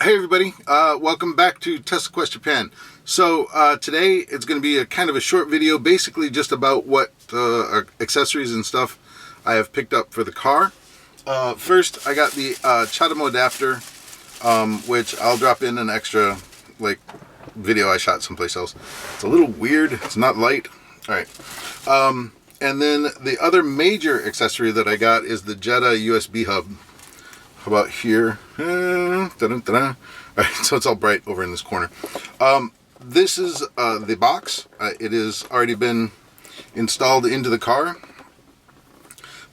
Hey everybody, welcome back to Tesla Quest Japan. So today it's going to be a kind of a short video, basically just about what accessories and stuff I have picked up for the car. First, I got the Chatham Adapter, which I'll drop in an extra video I shot someplace else. It's a little weird, it's not light. Alright, and then the other major accessory that I got is the Jetta USB hub. How about here? Alright, so it's all bright over in this corner. This is the box. It has already been installed into the car.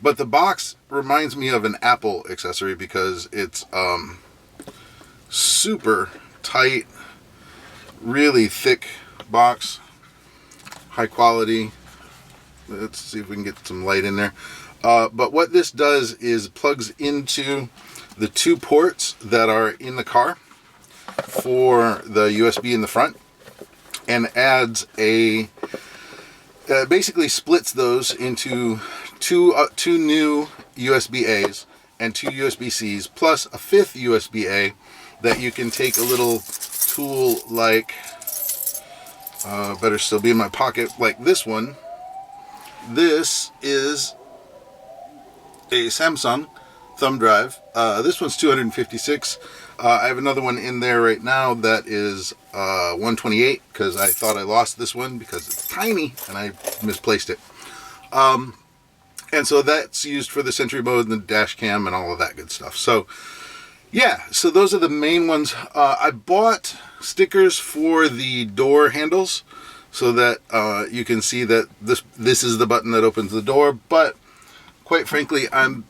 But the box reminds me of an Apple accessory because it's super tight, really thick box, high quality. Let's see if we can get some light in there. But what this does is plugs into the two ports that are in the car for the USB in the front, and adds a basically splits those into two new USB-A's and two USB-C's plus a fifth USB-A that you can take a little tool like better still be in my pocket, like this one. This is a Samsung thumb drive. This one's 256. I have another one in there right now that is 128 because I thought I lost this one because it's tiny and I misplaced it. And so that's used for the Sentry mode and the dash cam and all of that good stuff. So yeah, so those are the main ones. I bought stickers for the door handles so that you can see that this is the button that opens the door, but quite frankly, I'm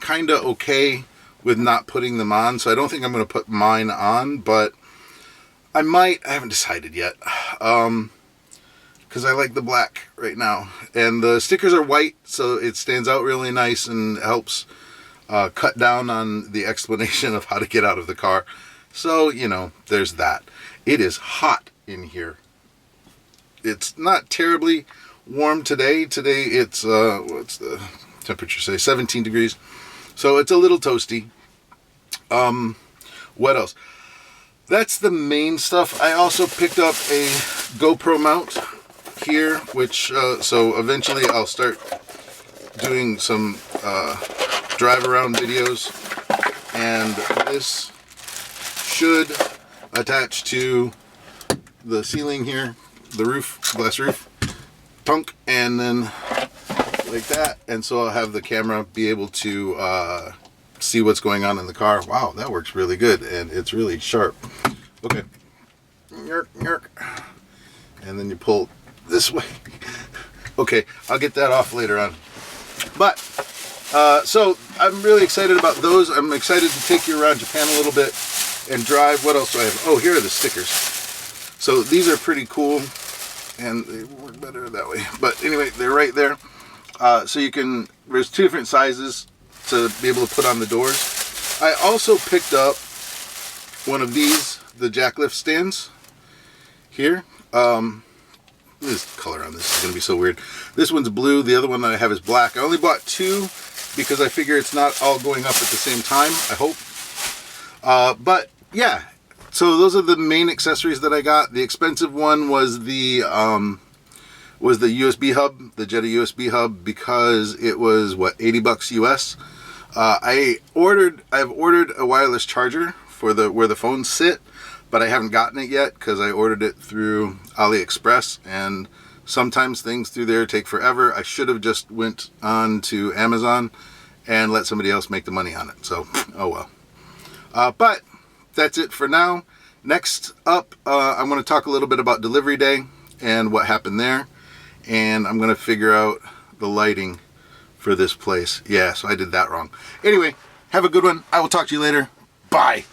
kind of okay with not putting them on, so I don't think I'm going to put mine on, but I might. I haven't decided yet, because I like the black right now, and the stickers are white, so it stands out really nice and helps cut down on the explanation of how to get out of the car. So, you know, there's that. It is hot in here. It's not terribly warm today. Today it's, what's the temperature say? 17 degrees. So it's a little toasty. What else? That's the main stuff. I also picked up a GoPro mount here, which, so eventually I'll start doing some drive around videos, and this should attach to the ceiling here, the roof, glass roof, tunk, and then like that, and so I'll have the camera be able to see what's going on in the car. Wow, that works really good, and it's really sharp. Okay, yerk, yerk. And then you pull this way. Okay, I'll get that off later on. But so I'm really excited about those. I'm excited to take you around Japan a little bit and drive. What else do I have? Oh, here are the stickers. So these are pretty cool, and they work better that way. But anyway, they're right there. So you can, there's two different sizes to be able to put on the doors. I also picked up one of these, the jack lift stands here. This color on this is going to be so weird. This one's blue, the other one that I have is black. I only bought two because I figure it's not all going up at the same time, I hope. But yeah, so those are the main accessories that I got. The expensive one was the USB hub, the Jetta USB hub, because it was what, 80 bucks US. I've ordered a wireless charger for where the phones sit, but I haven't gotten it yet because I ordered it through AliExpress, and sometimes things through there take forever. I should have just went on to Amazon and let somebody else make the money on it. So, oh well. But that's it for now. Next up, I'm going to talk a little bit about delivery day and what happened there. And I'm going to figure out the lighting for this place. Yeah, so I did that wrong. Anyway, have a good one. I will talk to you later. Bye.